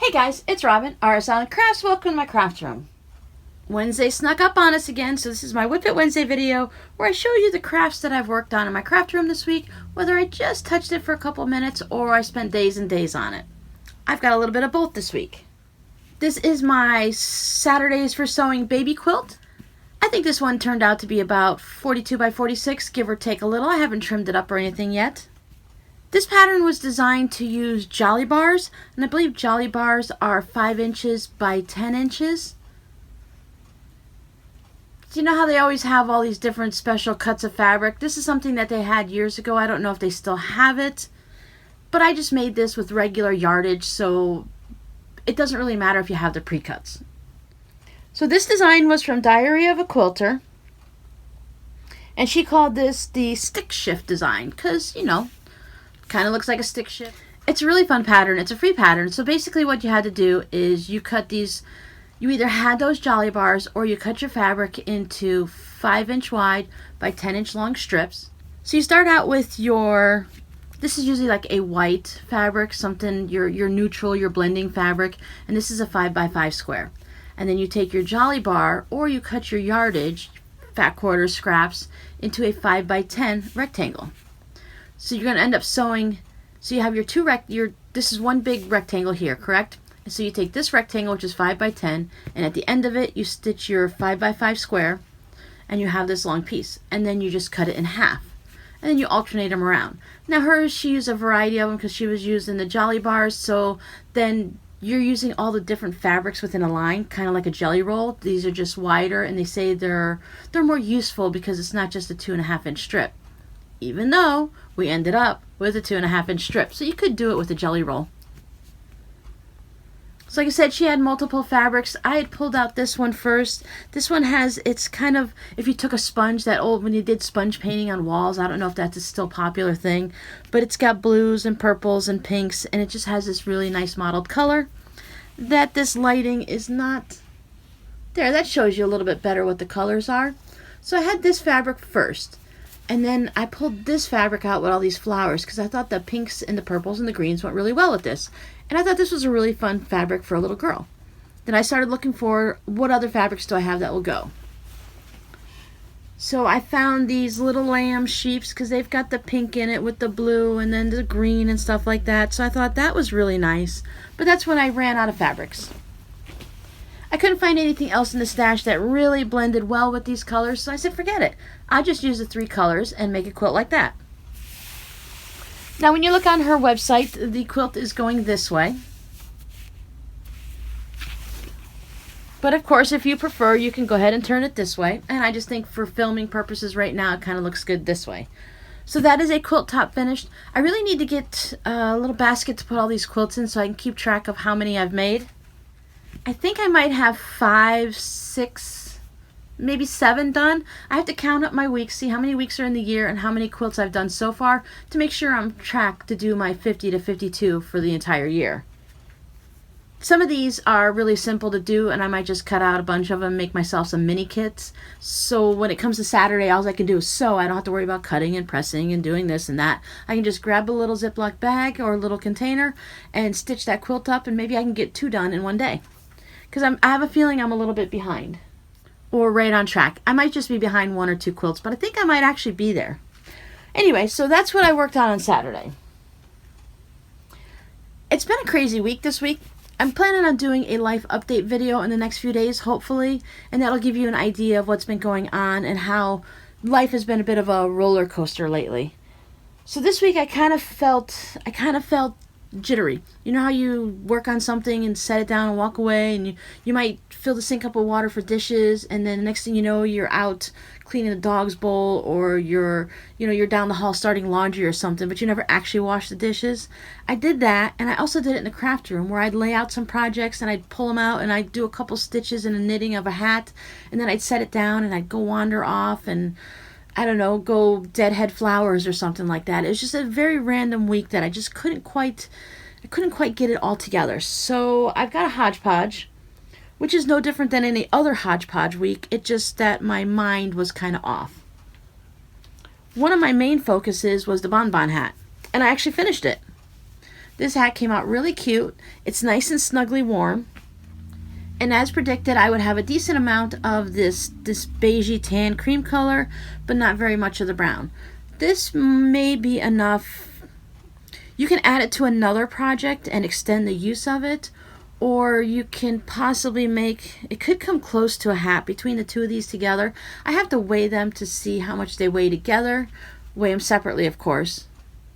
Hey guys, it's Robin, RsIslandCrafts. Welcome to my craft room. Wednesday snuck up on us again, so this is my WiP It Wednesday video where I show you the crafts that I've worked on in my craft room this week, whether I just touched it for a couple minutes or I spent days and days on it. I've got a little bit of both this week. This is my Saturdays for Sewing baby quilt. I think this one turned out to be about 42 by 46, give or take a little. I haven't trimmed it up or anything yet. This pattern was designed to use jolly bars, and I believe jolly bars are 5 inches by 10 inches. Do you know how they always have all these different special cuts of fabric? This is something that they had years ago. I don't know if they still have it, but I just made this with regular yardage, so it doesn't really matter if you have the pre-cuts. So this design was from Diary of a Quilter, and she called this the stick shift design because, you know, kind of looks like a stick shift. It's a really fun pattern. It's a free pattern. So basically what you had to do is you cut these, you either had those jolly bars or you cut your fabric into 5-inch wide by 10-inch long strips. So you start out with your, this is usually like a white fabric, something, your neutral, your blending fabric, and this is a 5 by 5 square. And then you take your jolly bar or you cut your yardage, fat quarters, scraps, into a 5 by 10 rectangle. So you're going to end up sewing, so you have your this is one big rectangle here, correct? And so you take this rectangle, which is 5 by 10, and at the end of it, you stitch your 5 by 5 square, and you have this long piece. And then you just cut it in half. And then you alternate them around. Now hers, she used a variety of them because she was using the jolly bars, so then you're using all the different fabrics within a line, kind of like a jelly roll. These are just wider, and they say they're more useful because it's not just a 2.5-inch strip. Even though we ended up with a 2.5-inch strip. So you could do it with a jelly roll. So like I said, she had multiple fabrics. I had pulled out this one first. This one has, it's kind of, if you took a sponge, that old, when you did sponge painting on walls, I don't know if that's a still popular thing, but it's got blues and purples and pinks, and it just has this really nice mottled color that this lighting is not there. That shows you a little bit better what the colors are. So I had this fabric first. And then I pulled this fabric out with all these flowers because I thought the pinks and the purples and the greens went really well with this. And I thought this was a really fun fabric for a little girl. Then I started looking for what other fabrics do I have that will go. So I found these little lamb sheeps because they've got the pink in it with the blue and then the green and stuff like that. So I thought that was really nice. But that's when I ran out of fabrics. I couldn't find anything else in the stash that really blended well with these colors, so I said forget it. I'll just use the 3 colors and make a quilt like that. Now when you look on her website, the quilt is going this way. But of course, if you prefer, you can go ahead and turn it this way. And I just think for filming purposes right now, it kind of looks good this way. So that is a quilt top finished. I really need to get a little basket to put all these quilts in so I can keep track of how many I've made. I think I might have 5, 6, maybe 7 done. I have to count up my weeks, see how many weeks are in the year and how many quilts I've done so far to make sure I'm on track to do my 50 to 52 for the entire year. Some of these are really simple to do, and I might just cut out a bunch of them, make myself some mini kits. So when it comes to Saturday, all I can do is sew. I don't have to worry about cutting and pressing and doing this and that. I can just grab a little Ziploc bag or a little container and stitch that quilt up, and maybe I can get 2 done in one day. Because I have a feeling I'm a little bit behind. Or right on track. I might just be behind 1 or 2 quilts, but I think I might actually be there. Anyway, so that's what I worked on Saturday. It's been a crazy week this week. I'm planning on doing a life update video in the next few days, hopefully. And that'll give you an idea of what's been going on and how life has been a bit of a roller coaster lately. So this week I kind of felt jittery. You know how you work on something and set it down and walk away, and you might fill the sink up with water for dishes, and then the next thing you know, you're out cleaning the dog's bowl, or you're down the hall starting laundry or something, but you never actually wash the dishes. I did that, and I also did it in the craft room where I'd lay out some projects and I'd pull them out and I'd do a couple stitches in a knitting of a hat, and then I'd set it down and I'd go wander off and I don't know, go deadhead flowers or something like that. It was just a very random week that I just couldn't quite get it all together. So I've got a hodgepodge, which is no different than any other hodgepodge week. It's just that my mind was kind of off. One of my main focuses was the Bonbon Hat, and I actually finished it. This hat came out really cute. It's nice and snugly warm. And as predicted, I would have a decent amount of this beigey tan cream color, but not very much of the brown. This may be enough. You can add it to another project and extend the use of it, or you can possibly make, it could come close to a hat between the two of these together. I have to weigh them to see how much they weigh together. Weigh them separately, of course.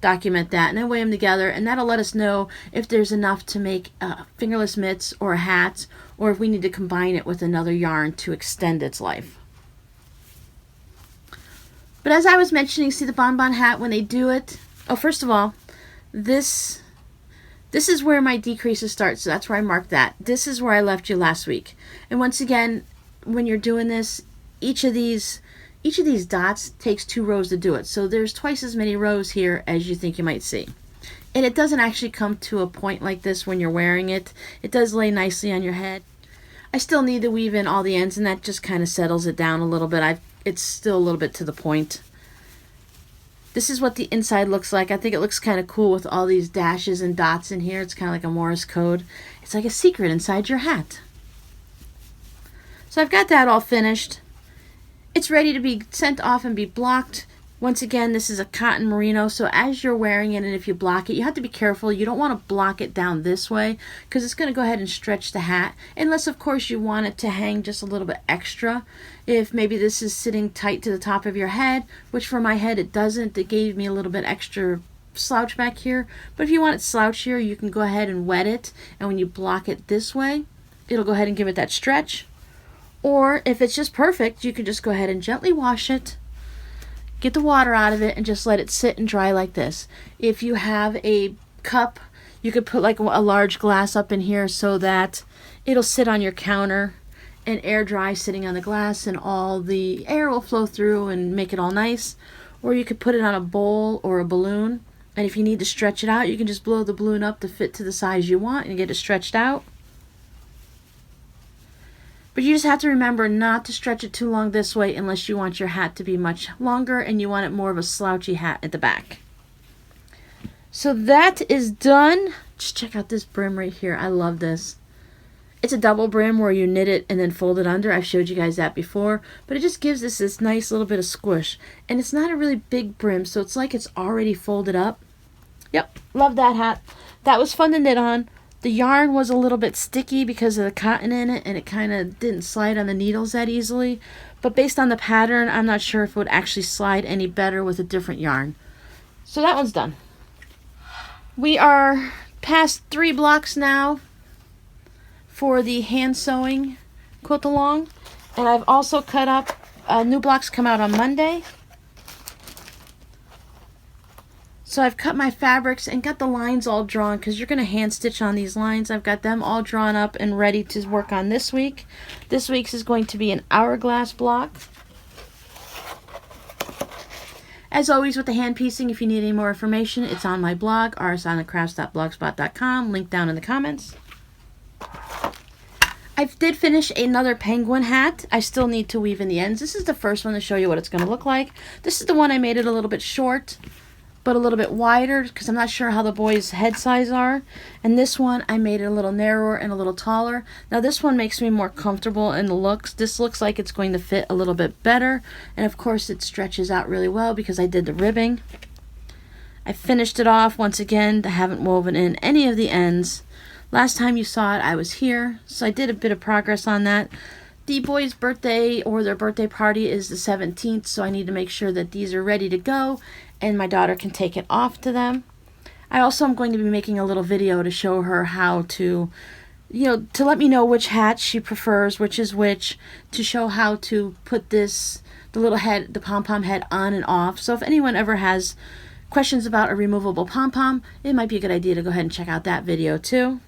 Document that, and then weigh them together, and that'll let us know if there's enough to make fingerless mitts or a hat, or if we need to combine it with another yarn to extend its life. But as I was mentioning, see the Bonbon Hat when they do it? Oh, first of all, this is where my decreases start, so that's where I marked that. This is where I left you last week. And once again, when you're doing this, each of these dots takes 2 rows to do it. So there's twice as many rows here as you think you might see. And it doesn't actually come to a point like this when you're wearing it. It does lay nicely on your head. I still need to weave in all the ends, and that just kind of settles it down a little bit. It's still a little bit to the point. This is what the inside looks like. I think it looks kind of cool with all these dashes and dots in here. It's kind of like a Morse code. It's like a secret inside your hat. So I've got that all finished. It's ready to be sent off and be blocked. Once again, this is a cotton merino, so as you're wearing it and if you block it, you have to be careful. You don't want to block it down this way because it's going to go ahead and stretch the hat, unless of course you want it to hang just a little bit extra. If maybe this is sitting tight to the top of your head, which for my head it doesn't, it gave me a little bit extra slouch back here. But if you want it slouchier, you can go ahead and wet it, and when you block it this way, it'll go ahead and give it that stretch. Or if it's just perfect, you can just go ahead and gently wash it, get the water out of it, and just let it sit and dry like this. If you have a cup, you could put like a large glass up in here so that it'll sit on your counter and air dry sitting on the glass, and all the air will flow through and make it all nice. Or you could put it on a bowl or a balloon, and if you need to stretch it out, you can just blow the balloon up to fit to the size you want and get it stretched out. But you just have to remember not to stretch it too long this way unless you want your hat to be much longer and you want it more of a slouchy hat at the back. So that is done. Just check out this brim right here. I love this. It's a double brim where you knit it and then fold it under. I've showed you guys that before. But it just gives this nice little bit of squish. And it's not a really big brim, so it's like it's already folded up. Yep, love that hat. That was fun to knit on. The yarn was a little bit sticky because of the cotton in it, and it kind of didn't slide on the needles that easily. But based on the pattern, I'm not sure if it would actually slide any better with a different yarn. So that one's done. We are past 3 blocks now for the hand sewing quilt along. And I've also cut up, new blocks come out on Monday. So I've cut my fabrics and got the lines all drawn because you're going to hand stitch on these lines. I've got them all drawn up and ready to work on this week. This week's is going to be an hourglass block. As always with the hand piecing, if you need any more information, it's on my blog, RsIslandCrafts.blogspot.com, link down in the comments. I did finish another penguin hat. I still need to weave in the ends. This is the first one to show you what it's going to look like. This is the one I made it a little bit short, but a little bit wider because I'm not sure how the boys' head size are. And this one I made it a little narrower and a little taller. Now this one makes me more comfortable in the looks. This looks like it's going to fit a little bit better, and of course it stretches out really well because I did the ribbing. I finished it off once again. I haven't woven in any of the ends. Last time you saw it I was here, so I did a bit of progress on that. The boys' birthday or their birthday party is the 17th, so I need to make sure that these are ready to go and my daughter can take it off to them. I also am going to be making a little video to show her how to, to let me know which hat she prefers, which is which, to show how to put this, the little head, the pom-pom head on and off. So if anyone ever has questions about a removable pom-pom, it might be a good idea to go ahead and check out that video too.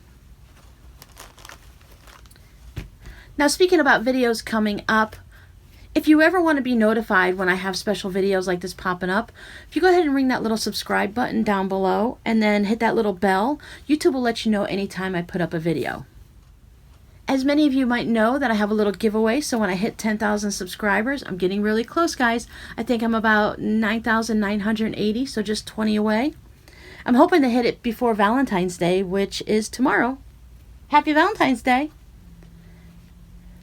Now speaking about videos coming up, if you ever want to be notified when I have special videos like this popping up, if you go ahead and ring that little subscribe button down below and then hit that little bell, YouTube will let you know anytime I put up a video. As many of you might know that I have a little giveaway, so when I hit 10,000 subscribers, I'm getting really close, guys. I think I'm about 9,980, so just 20 away. I'm hoping to hit it before Valentine's Day, which is tomorrow. Happy Valentine's Day.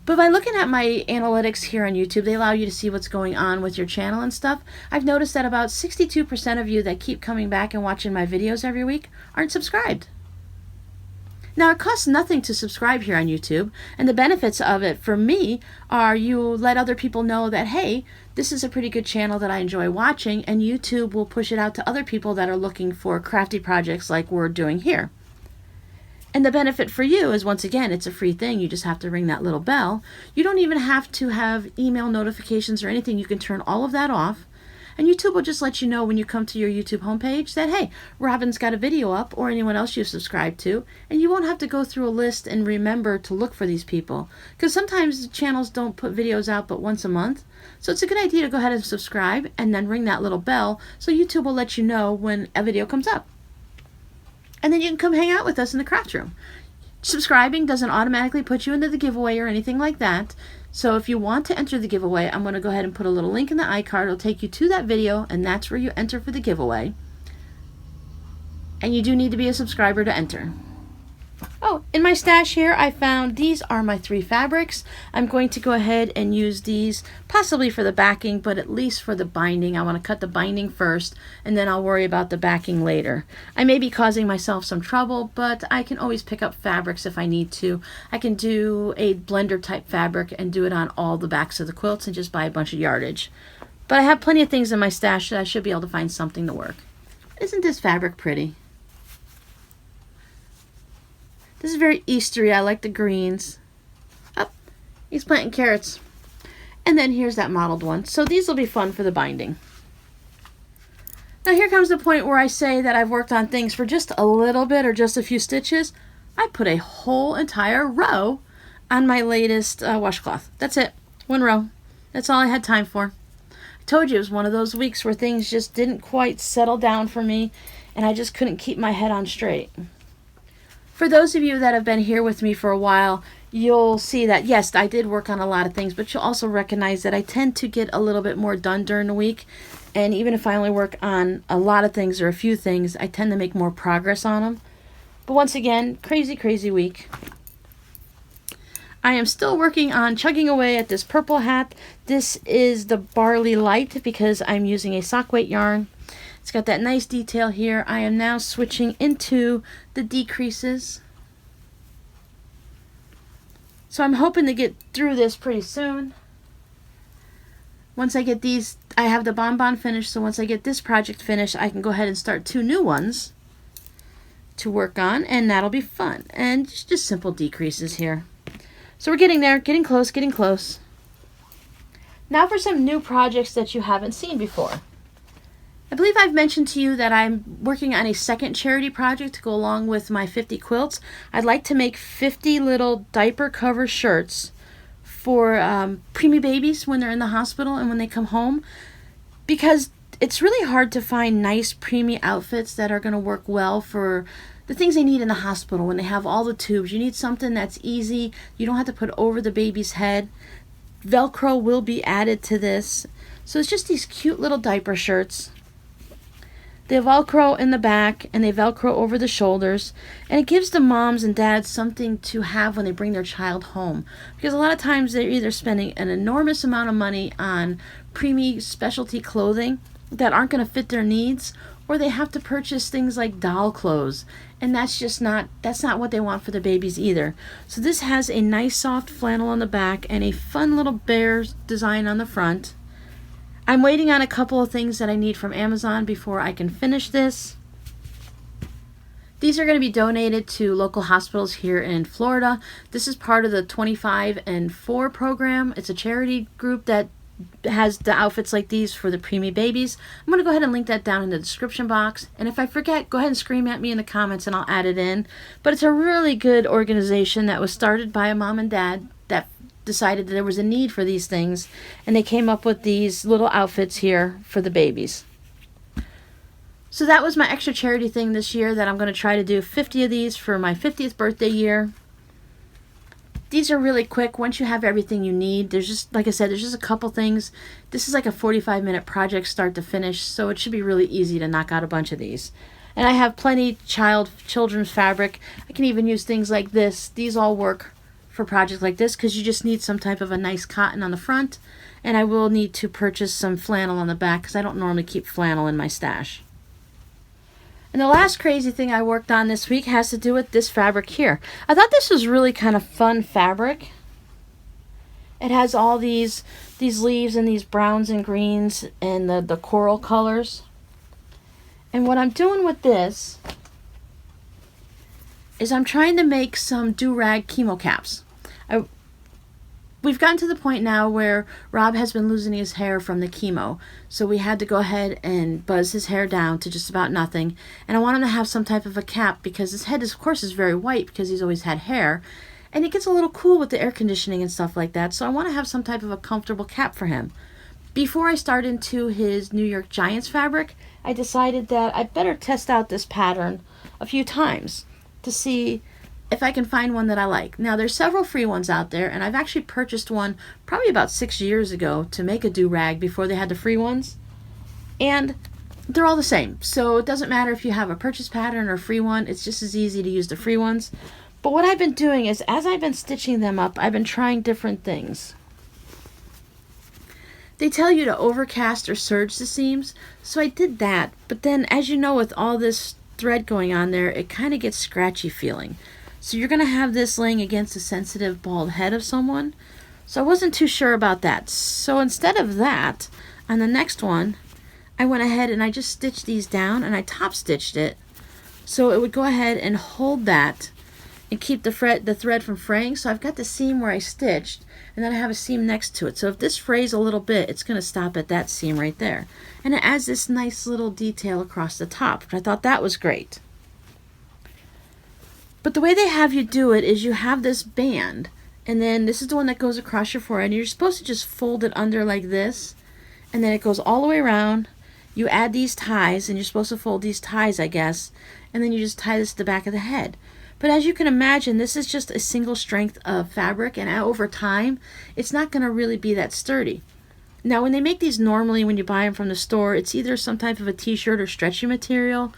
But by looking at my analytics here on YouTube, they allow you to see what's going on with your channel and stuff. I've noticed that about 62% of you that keep coming back and watching my videos every week aren't subscribed. Now, it costs nothing to subscribe here on YouTube, and the benefits of it for me are you let other people know that, hey, this is a pretty good channel that I enjoy watching, and YouTube will push it out to other people that are looking for crafty projects like we're doing here. And the benefit for you is, once again, it's a free thing. You just have to ring that little bell. You don't even have to have email notifications or anything. You can turn all of that off. And YouTube will just let you know when you come to your YouTube homepage that, hey, Robin's got a video up, or anyone else you've subscribed to. And you won't have to go through a list and remember to look for these people. Because sometimes channels don't put videos out but once a month. So it's a good idea to go ahead and subscribe and then ring that little bell so YouTube will let you know when a video comes up. And then you can come hang out with us in the craft room. Subscribing doesn't automatically put you into the giveaway or anything like that. So if you want to enter the giveaway, I'm going to go ahead and put a little link in the iCard. It'll take you to that video, and that's where you enter for the giveaway. And you do need to be a subscriber to enter. Oh, in my stash here, I found these are my 3 fabrics. I'm going to go ahead and use these possibly for the backing, but at least for the binding. I want to cut the binding first, and then I'll worry about the backing later. I may be causing myself some trouble, but I can always pick up fabrics if I need to. I can do a blender type fabric and do it on all the backs of the quilts and just buy a bunch of yardage. But I have plenty of things in my stash that I should be able to find something to work. Isn't this fabric pretty? This is very Eastery. I like the greens. Oh, he's planting carrots. And then here's that modeled one. So these will be fun for the binding. Now here comes the point where I say that I've worked on things for just a little bit or just a few stitches. I put a whole entire row on my latest washcloth. That's it. 1 row. That's all I had time for. I told you it was one of those weeks where things just didn't quite settle down for me and I just couldn't keep my head on straight. For those of you that have been here with me for a while, you'll see that, yes, I did work on a lot of things, but you'll also recognize that I tend to get a little bit more done during the week. And even if I only work on a lot of things or a few things, I tend to make more progress on them. But once again, crazy, crazy week. I am still working on chugging away at this purple hat. This is the Barley Light because I'm using a sock weight yarn. It's got that nice detail here. I am now switching into the decreases. So I'm hoping to get through this pretty soon. Once I get these, I have the Bonbon finished, so once I get this project finished, I can go ahead and start 2 new ones to work on, and that'll be fun. And just simple decreases here. So we're getting there, getting close, getting close. Now for some new projects that you haven't seen before. I believe I've mentioned to you that I'm working on a second charity project to go along with my 50 quilts. I'd like to make 50 little diaper cover shirts for preemie babies when they're in the hospital and when they come home, because it's really hard to find nice preemie outfits that are going to work well for the things they need in the hospital when they have all the tubes. You need something that's easy. You don't have to put over the baby's head. Velcro will be added to this. So it's just these cute little diaper shirts. They Velcro in the back and they Velcro over the shoulders, and it gives the moms and dads something to have when they bring their child home, because a lot of times they're either spending an enormous amount of money on preemie specialty clothing that aren't going to fit their needs, or they have to purchase things like doll clothes, and that's not what they want for their babies either. So this has a nice soft flannel on the back and a fun little bear design on the front. I'm waiting on a couple of things that I need from Amazon before I can finish this. These are going to be donated to local hospitals here in Florida. This is part of the 25 and 4 program. It's a charity group that has the outfits like these for the preemie babies. I'm going to go ahead and link that down in the description box. And if I forget, go ahead and scream at me in the comments and I'll add it in. But it's a really good organization that was started by a mom and dad that decided that there was a need for these things, and they came up with these little outfits here for the babies. So that was my extra charity thing this year, that I'm going to try to do 50 of these for my 50th birthday year. These are really quick once you have everything you need. There's just, like I said, there's just a couple things. This is like a 45-minute project start to finish, so it should be really easy to knock out a bunch of these. And I have plenty children's fabric. I can even use things like this. These all work for projects like this because you just need some type of a nice cotton on the front. And I will need to purchase some flannel on the back because I don't normally keep flannel in my stash. And the last crazy thing I worked on this week has to do with this fabric here. I thought this was really kind of fun fabric. It has all these leaves and these browns and greens and the coral colors. And what I'm doing with this is I'm trying to make some do-rag chemo caps. We've gotten to the point now where Rob has been losing his hair from the chemo. So we had to go ahead and buzz his hair down to just about nothing. And I want him to have some type of a cap because his head, of course, is very white because he's always had hair. And it gets a little cool with the air conditioning and stuff like that. So I want to have some type of a comfortable cap for him. Before I start into his New York Giants fabric, I decided that I'd better test out this pattern a few times to see if I can find one that I like. Now, there's several free ones out there, and I've actually purchased one probably about 6 years ago to make a do-rag before they had the free ones. And they're all the same. So it doesn't matter if you have a purchase pattern or a free one. It's just as easy to use the free ones. But what I've been doing is, as I've been stitching them up, I've been trying different things. They tell you to overcast or serge the seams, so I did that. But then, as you know, with all this thread going on there, it kind of gets scratchy feeling. So you're going to have this laying against a sensitive bald head of someone. So I wasn't too sure about that. So instead of that, on the next one, I went ahead and I just stitched these down and I top stitched it. So it would go ahead and hold that and keep the thread from fraying. So I've got the seam where I stitched, and then I have a seam next to it. So if this frays a little bit, it's going to stop at that seam right there. And it adds this nice little detail across the top, which I thought that was great. But the way they have you do it is you have this band, and then this is the one that goes across your forehead, and you're supposed to just fold it under like this, and then it goes all the way around. You add these ties, and you're supposed to fold these ties, I guess, and then you just tie this to the back of the head. But as you can imagine, this is just a single strength of fabric, and over time, it's not going to really be that sturdy. Now, when they make these normally, when you buy them from the store, it's either some type of a t-shirt or stretchy material,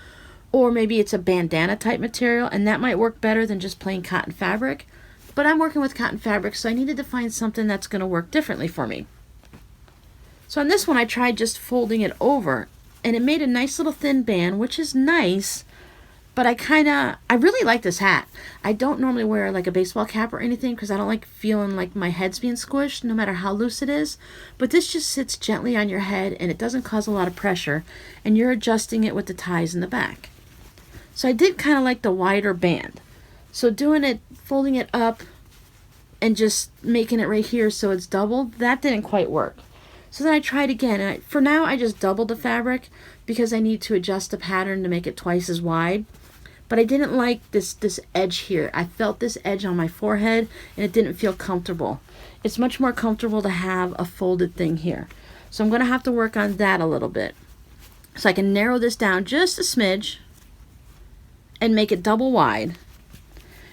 or maybe it's a bandana type material, and that might work better than just plain cotton fabric. But I'm working with cotton fabric, so I needed to find something that's going to work differently for me. So on this one, I tried just folding it over, and it made a nice little thin band, which is nice. But I really like this hat. I don't normally wear like a baseball cap or anything because I don't like feeling like my head's being squished no matter how loose it is. But this just sits gently on your head and it doesn't cause a lot of pressure, and you're adjusting it with the ties in the back. So I did kind of like the wider band. So doing it, folding it up and just making it right here so it's doubled, that didn't quite work. So then I tried again, and for now I just doubled the fabric because I need to adjust the pattern to make it twice as wide. But I didn't like this edge here. I felt this edge on my forehead and it didn't feel comfortable. It's much more comfortable to have a folded thing here. So I'm going to have to work on that a little bit. So I can narrow this down just a smidge and make it double wide.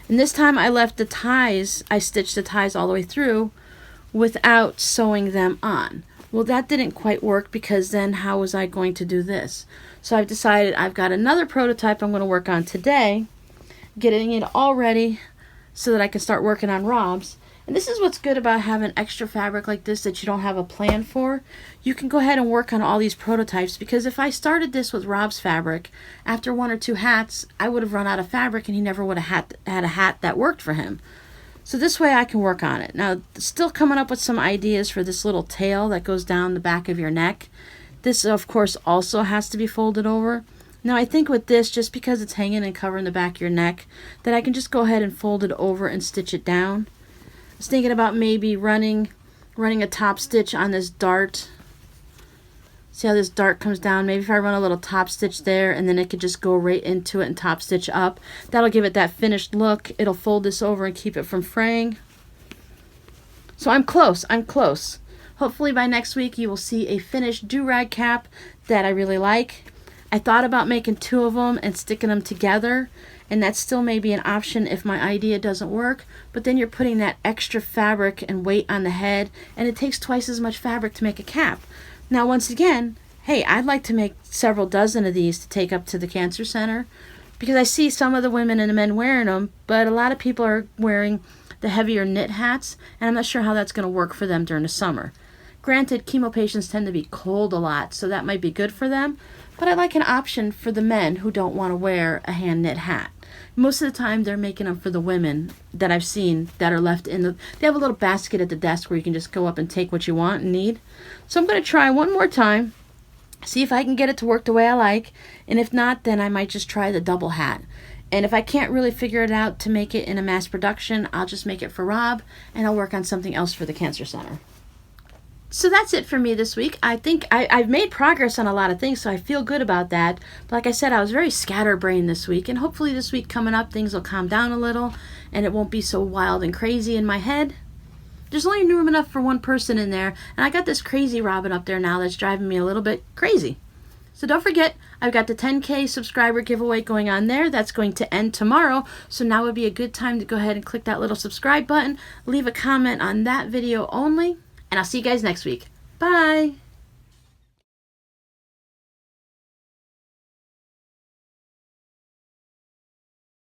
And this time I left the ties, I stitched the ties all the way through without sewing them on. Well, that didn't quite work because then how was I going to do this? So I've decided I've got another prototype I'm going to work on today, getting it all ready so that I can start working on Rob's. And this is what's good about having extra fabric like this that you don't have a plan for. You can go ahead and work on all these prototypes, because if I started this with Rob's fabric, after 1 or 2 hats, I would have run out of fabric and he never would have had a hat that worked for him. So this way I can work on it. Now, still coming up with some ideas for this little tail that goes down the back of your neck. This, of course, also has to be folded over. Now, I think with this, just because it's hanging and covering the back of your neck, that I can just go ahead and fold it over and stitch it down. I was thinking about maybe running a top stitch on this dart. See how this dart comes down? Maybe if I run a little top stitch there, and then it could just go right into it and top stitch up. That'll give it that finished look. It'll fold this over and keep it from fraying. So I'm close. Hopefully by next week you will see a finished do-rag cap that I really like. I thought about making 2 of them and sticking them together, and that still may be an option if my idea doesn't work, but then you're putting that extra fabric and weight on the head, and it takes twice as much fabric to make a cap. Now, once again, Hey, I'd like to make several dozen of these to take up to the cancer center, because I see some of the women and the men wearing them, but a lot of people are wearing the heavier knit hats, and I'm not sure how that's going to work for them during the summer. Granted, chemo patients tend to be cold a lot, so that might be good for them, but I like an option for the men who don't want to wear a hand knit hat. Most of the time they're making them for the women that I've seen that are left in the, they have a little basket at the desk where you can just go up and take what you want and need. So I'm going to try one more time, see if I can get it to work the way I like, and if not, then I might just try the double hat. And if I can't really figure it out to make it in a mass production, I'll just make it for Rob, and I'll work on something else for the cancer center. So that's it for me this week. I think I've made progress on a lot of things, so I feel good about that. But like I said, I was very scatterbrained this week, and hopefully this week coming up, things will calm down a little, and it won't be so wild and crazy in my head. There's only room enough for one person in there, and I got this crazy Robin up there now that's driving me a little bit crazy. So don't forget, I've got the 10K subscriber giveaway going on there. That's going to end tomorrow, so now would be a good time to go ahead and click that little subscribe button, leave a comment on that video only, and I'll see you guys next week. Bye!